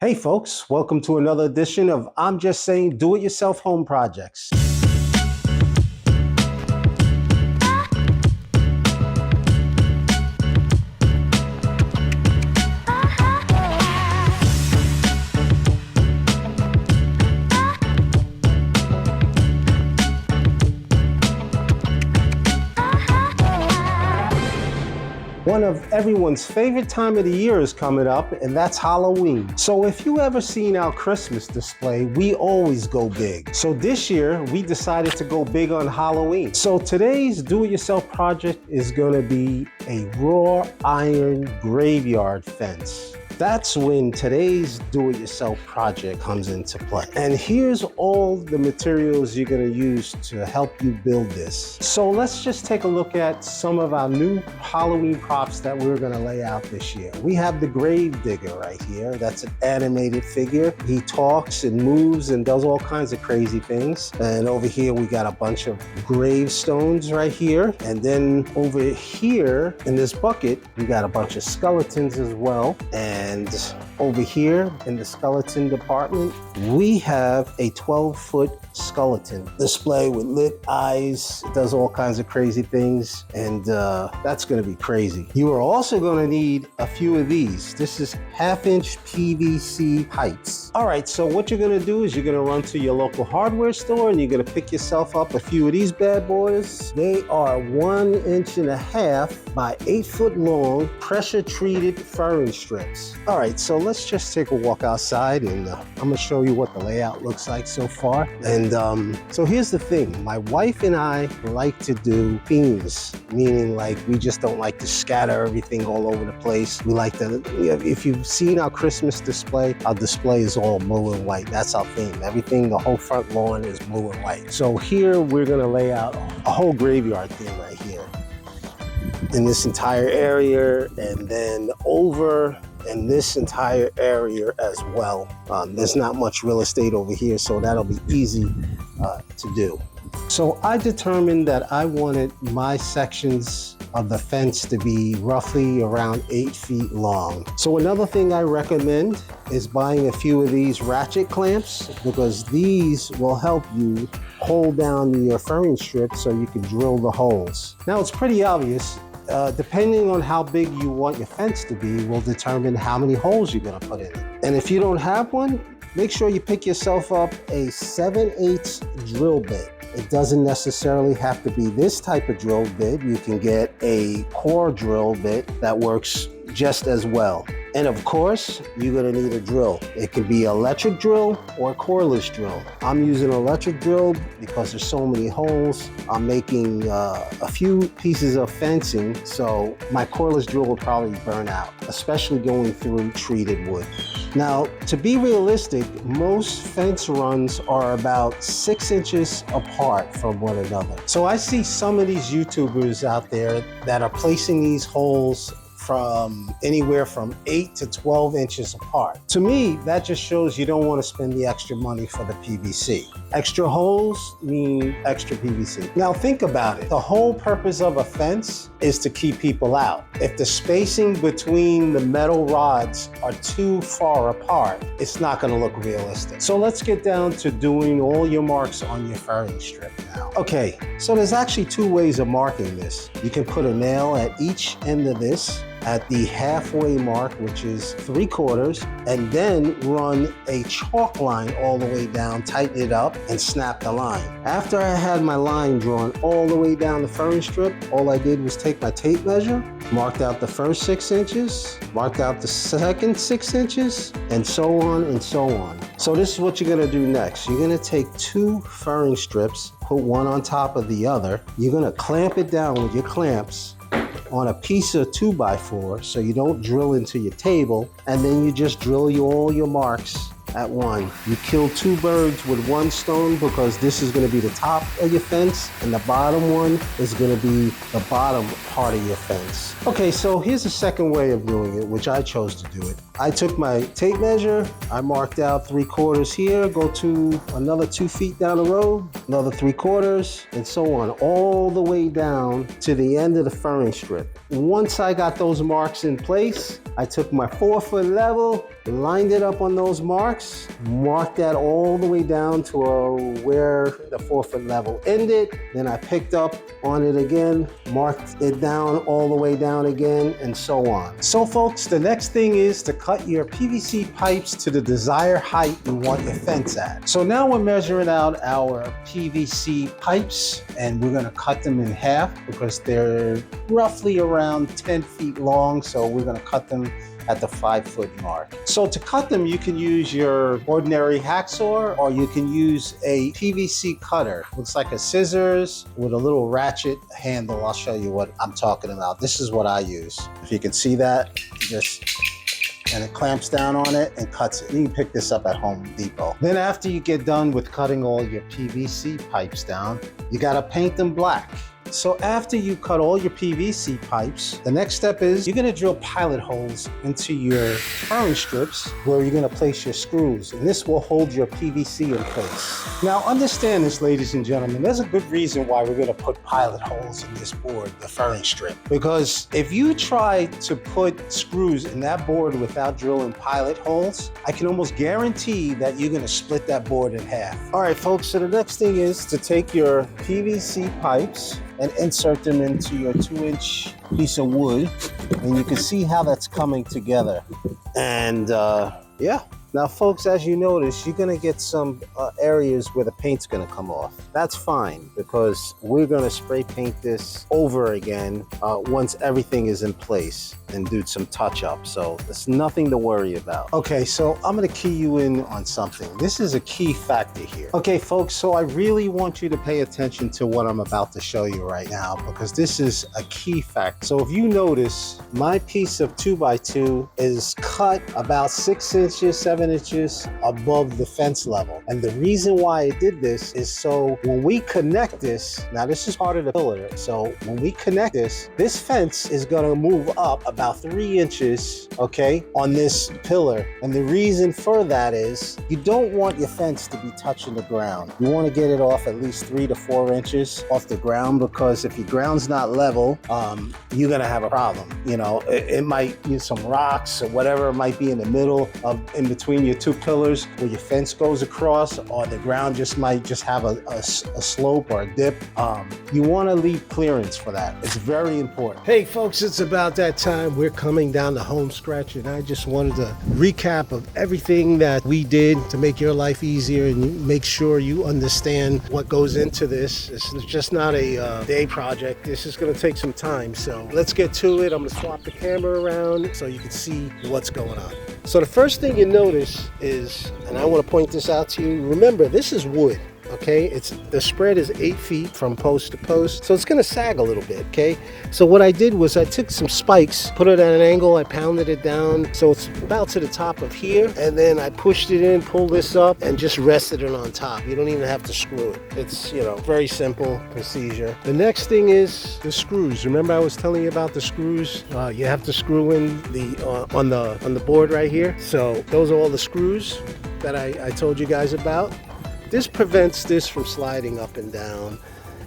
Hey folks, welcome to another edition of I'm Just Saying Do-It-Yourself Home Projects. One of everyone's favorite time of the year is coming up, and that's Halloween. So if you ever seen our Christmas display, we always go big. So this year, we decided to go big on Halloween. So today's do-it-yourself project is gonna be a raw iron graveyard fence. That's when today's do-it-yourself project comes into play. And here's all the materials you're gonna use to help you build this. So let's just take a look at some of our new Halloween props that we're gonna lay out this year. We have the grave digger right here. That's an animated figure. He talks and moves and does all kinds of crazy things. And over here, we got a bunch of gravestones right here. And then over here in this bucket, we got a bunch of skeletons as well. And over here in the skeleton department, we have a 12-foot skeleton display with lit eyes. It does all kinds of crazy things, and that's gonna be crazy. You are also gonna need a few of these. This is 1/2-inch PVC pipes. All right, so what you're gonna do is you're gonna run to your local hardware store and you're gonna pick yourself up a few of these bad boys. They are 1.5 inches by 8 foot long, pressure treated furring strips. All right, so let's just take a walk outside and I'm gonna show you what the layout looks like so far. And so here's the thing, my wife and I like to do themes, meaning like we just don't like to scatter everything all over the place. We like to, if you've seen our Christmas display, our display is all blue and white. That's our theme. Everything, the whole front lawn is blue and white. So here we're gonna lay out a whole graveyard theme right here in this entire area, and then over in this entire area as well. There's not much real estate over here, so that'll be easy to do. So I determined that I wanted my sections of the fence to be roughly around 8 feet long. So another thing I recommend is buying a few of these ratchet clamps, because these will help you hold down your furring strips so you can drill the holes. Now it's pretty obvious, depending on how big you want your fence to be will determine how many holes you're gonna put in it. And if you don't have one, make sure you pick yourself up a 7/8 drill bit. It doesn't necessarily have to be this type of drill bit. You can get a core drill bit that works just as well. And of course, you're gonna need a drill. It could be electric drill or cordless drill. I'm using an electric drill because there's so many holes. I'm making a few pieces of fencing, so my cordless drill will probably burn out, especially going through treated wood. Now, to be realistic, most fence runs are about 6 inches apart from one another. So I see some of these YouTubers out there that are placing these holes from anywhere from 8 to 12 inches apart. To me, that just shows you don't want to spend the extra money for the PVC. Extra holes mean extra PVC. Now think about it. The whole purpose of a fence is to keep people out. If the spacing between the metal rods are too far apart, it's not going to look realistic. So let's get down to doing all your marks on your furring strip now. Okay, so there's actually 2 ways of marking this. You can put a nail at each end of this at the halfway mark, which is 3/4, and then run a chalk line all the way down, tighten it up, and snap the line. After I had my line drawn all the way down the furring strip, all I did was take my tape measure, marked out the first 6 inches, marked out the second 6 inches, and so on and so on. So this is what you're gonna do next. You're gonna take 2 furring strips, put one on top of the other. You're gonna clamp it down with your clamps on a piece of 2x4 so you don't drill into your table, and then you just drill all your marks at one. You kill two birds with one stone because this is going to be the top of your fence and the bottom one is going to be the bottom part of your fence. Okay, so here's a second way of doing it, which I chose to do it. I took my tape measure, I marked out 3/4 here, go to another 2 feet down the road, another 3/4, and so on, all the way down to the end of the furring strip. Once I got those marks in place, I took my 4-foot level, lined it up on those marks, marked that all the way down to where the 4-foot level ended. Then I picked up on it again, marked it down all the way down again, and so on. So folks, the next thing is to cut your PVC pipes to the desired height you want your fence at. So now we're measuring out our PVC pipes and we're gonna cut them in half because they're roughly around 10 feet long. So we're gonna cut them at the 5-foot mark. So to cut them, you can use your ordinary hacksaw or you can use a PVC cutter. Looks like a scissors with a little ratchet handle. I'll show you what I'm talking about. This is what I use. If you can see that, and it clamps down on it and cuts it. You can pick this up at Home Depot. Then after you get done with cutting all your PVC pipes down, you gotta paint them black. So after you cut all your PVC pipes, the next step is you're gonna drill pilot holes into your furring strips where you're gonna place your screws, and this will hold your PVC in place. Now understand this, ladies and gentlemen, there's a good reason why we're gonna put pilot holes in this board, the furring strip. Because if you try to put screws in that board without drilling pilot holes, I can almost guarantee that you're gonna split that board in half. All right, folks, so the next thing is to take your PVC pipes and insert them into your 2-inch piece of wood, and you can see how that's coming together. And yeah. Now folks, as you notice, you're gonna get some areas where the paint's gonna come off. That's fine because we're gonna spray paint this over again once everything is in place and do some touch up. So there's nothing to worry about. Okay, so I'm gonna key you in on something. This is a key factor here. Okay folks, so I really want you to pay attention to what I'm about to show you right now because this is a key factor. So if you notice, my piece of 2x2 is cut about 6 inches, 7 inches above the fence level. And the reason why I did this is so when we connect this, now this is part of the pillar, so when we connect this fence is gonna move up about 3 inches, okay, on this pillar. And the reason for that is you don't want your fence to be touching the ground. You wanna get it off at least 3 to 4 inches off the ground because if your ground's not level, you're gonna have a problem. You know, it might use some rocks or whatever it might be in the middle of, in between your two pillars where your fence goes across, or the ground might have a slope or a dip. You want to leave clearance for that. It's very important. Hey folks, it's about that time. We're coming down the home stretch, and I just wanted to recap of everything that we did to make your life easier and make sure you understand what goes into this. It's just not a day project. This is going to take some time. So let's get to it. I'm going to swap the camera around so you can see what's going on. So the first thing you notice is, and I want to point this out to you, remember this is wood. Okay, the spread is 8 feet from post to post, so it's going to sag a little bit. Okay, so what I did was I took some spikes, put it at an angle, I pounded it down so it's about to the top of here, and then I pushed it in, pulled this up, and just rested it on top. You don't even have to screw it. It's, you know, very simple procedure. The next thing is the screws. Remember I was telling you about the screws? You have to screw in the on the board right here. So those are all the screws that I told you guys about. This prevents this from sliding up and down,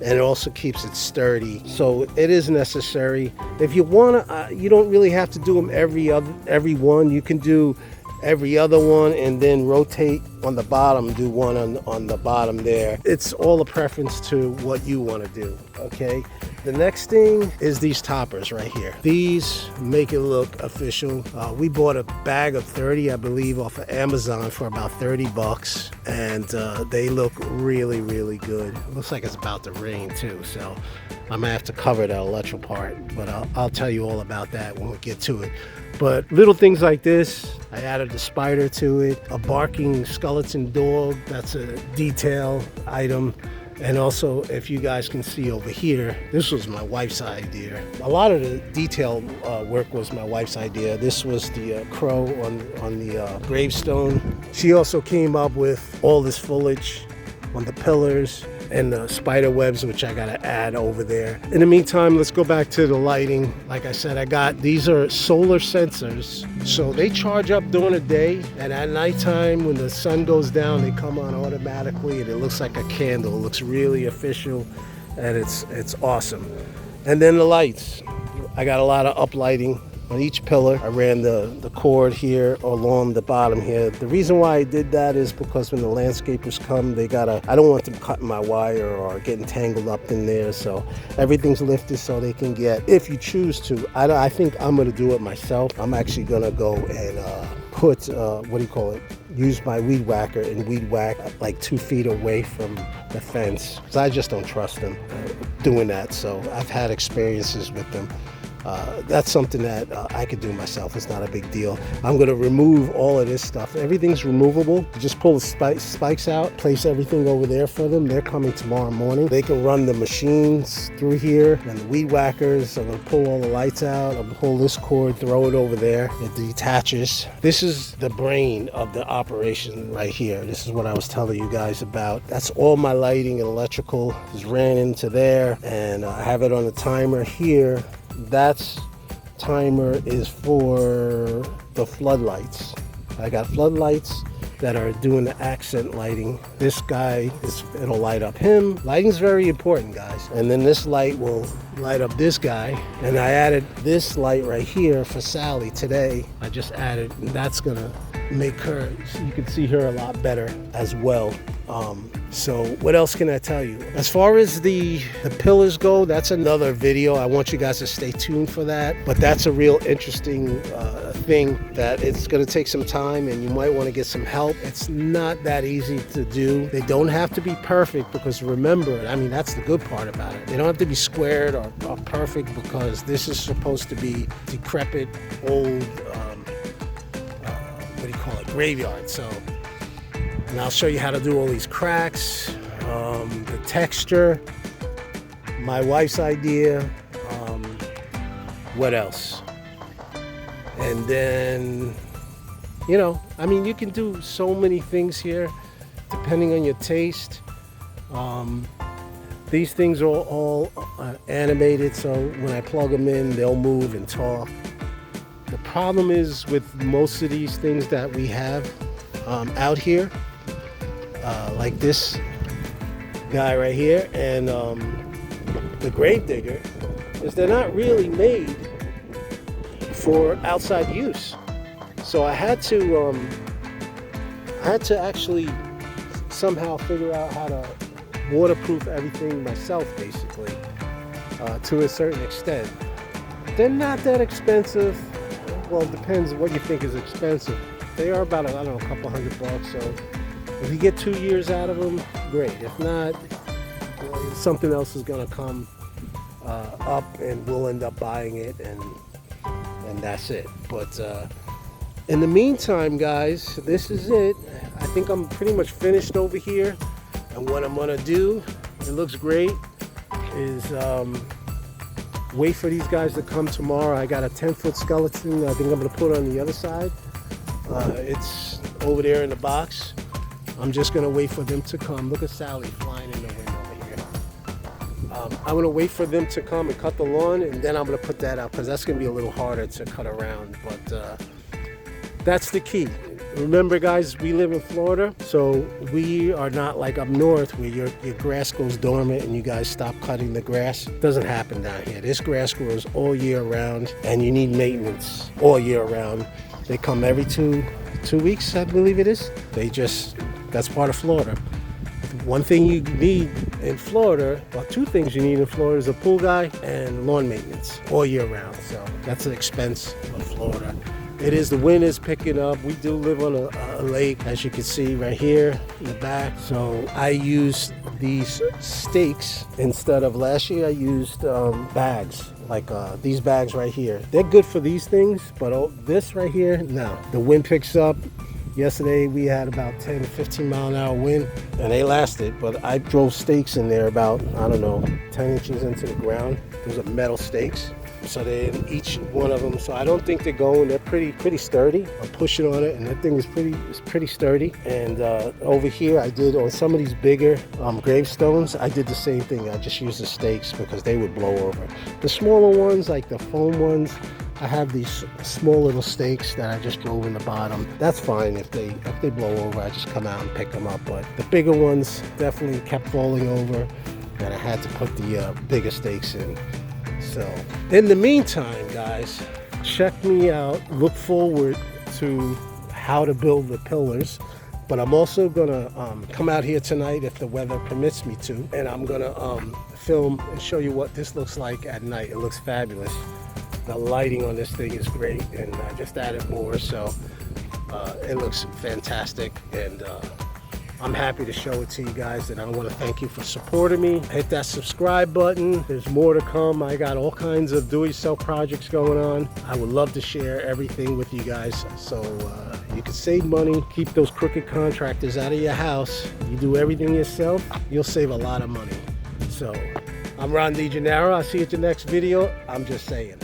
and it also keeps it sturdy. So it is necessary. If you want to, you don't really have to do them every one. You can do every other one and then rotate on the bottom, do one on the bottom there. It's all a preference to what you want to do, okay? The next thing is these toppers right here. These make it look official. We bought a bag of 30, I believe, off of Amazon for about 30 bucks, and they look really, really good. It looks like it's about to rain too, so I'm gonna have to cover that electrical part, but I'll tell you all about that when we get to it. But little things like this, I added a spider to it, a barking skeleton dog, that's a detail item. And also, if you guys can see over here, this was my wife's idea. A lot of the detail work was my wife's idea. This was the crow on the gravestone. She also came up with all this foliage on the pillars and the spider webs, which I gotta add over there. In the meantime, let's go back to the lighting. Like I said, these are solar sensors. So they charge up during the day, and at nighttime when the sun goes down, they come on automatically, and it looks like a candle. It looks really official, and it's awesome. And then the lights. I got a lot of uplighting on each pillar. I ran the cord here along the bottom here. The reason why I did that is because when the landscapers come, I don't want them cutting my wire or getting tangled up in there. So everything's lifted so they can get, if you choose to. I think I'm gonna do it myself. I'm actually gonna go and put, use my weed whacker and weed whack like 2 feet away from the fence. Because I just don't trust them doing that. So I've had experiences with them. That's something that I could do myself. It's not a big deal. I'm going to remove all of this stuff. Everything's removable. You just pull the spikes out, place everything over there for them. They're coming tomorrow morning. They can run the machines through here and the weed whackers. I'm going to pull all the lights out. I'm going to pull this cord, throw it over there. It detaches. This is the brain of the operation right here. This is what I was telling you guys about. That's all my lighting and electrical is ran into there, and I have it on the timer here. That's timer is for the floodlights. I got floodlights that are doing the accent lighting. This guy, it'll light up him. Lighting's very important, guys. And then this light will light up this guy. And I added this light right here for Sally today. I just added, and that's gonna make her, so you can see her a lot better as well. So what else can I tell you? As far as the pillars go, that's another video. I want you guys to stay tuned for that. But that's a real interesting thing that it's going to take some time, and you might want to get some help. It's not that easy to do. They don't have to be perfect, because remember, I mean, that's the good part about it. They don't have to be squared or perfect, because this is supposed to be decrepit, old, graveyard. So, and I'll show you how to do all these cracks, the texture, my wife's idea, what else? And then, I mean, you can do so many things here depending on your taste. These things are all animated, so when I plug them in, they'll move and talk. The problem is with most of these things that we have out here, like this guy right here and the Gravedigger, is they're not really made for outside use. So I had to actually somehow figure out how to waterproof everything myself, basically, to a certain extent. They're not that expensive. Well, it depends what you think is expensive. They are about, I don't know, a couple $100. So if you get 2 years out of them, great. If not, something else is going to come up, and we'll end up buying it, and that's it. But in the meantime, guys, this is it. I think I'm pretty much finished over here. And what I'm going to do, it looks great, is wait for these guys to come tomorrow. I got a 10-foot skeleton I think I'm going to put on the other side. It's over there in the box. I'm just going to wait for them to come. Look at Sally flying in the window over here. I'm going to wait for them to come and cut the lawn, and then I'm going to put that out, because that's going to be a little harder to cut around. But that's the key. Remember, guys, we live in Florida, so we are not like up north where your grass goes dormant and you guys stop cutting the grass. It doesn't happen down here. This grass grows all year round, and you need maintenance all year round. They come every two weeks, I believe it is. That's part of Florida. One thing you need in Florida, well, 2 things you need in Florida, is a pool guy and lawn maintenance all year round. So that's an expense of Florida. It is, the wind is picking up. We do live on a lake, as you can see right here in the back. So I used these stakes instead of, last year I used bags, like these bags right here. They're good for these things, but this right here, no. The wind picks up, Yesterday we had about 10 to 15 mile an hour wind and they lasted, but I drove stakes in there about, I don't know, 10 inches into the ground. Those are metal stakes. So they're in each one of them. So I don't think they're going. They're pretty sturdy. I'm pushing on it, and that thing is pretty sturdy. And over here, I did on some of these bigger gravestones. I did the same thing. I just used the stakes because they would blow over. The smaller ones, like the foam ones, I have these small little stakes that I just drove in the bottom. That's fine if they blow over. I just come out and pick them up. But the bigger ones definitely kept falling over, and I had to put the bigger stakes in. So, in the meantime, guys, check me out. Look forward to how to build the pillars. But I'm also gonna come out here tonight if the weather permits me to, and I'm gonna film and show you what this looks like at night. It looks fabulous. The lighting on this thing is great, and I just added more, so it looks fantastic. And I'm happy to show it to you guys, and I want to thank you for supporting me. Hit that subscribe button. There's more to come. I got all kinds of do-it-yourself projects going on. I would love to share everything with you guys, so you can save money, keep those crooked contractors out of your house. You do everything yourself, you'll save a lot of money. So I'm Ron DeGennaro. I'll see you at the next video. I'm just saying.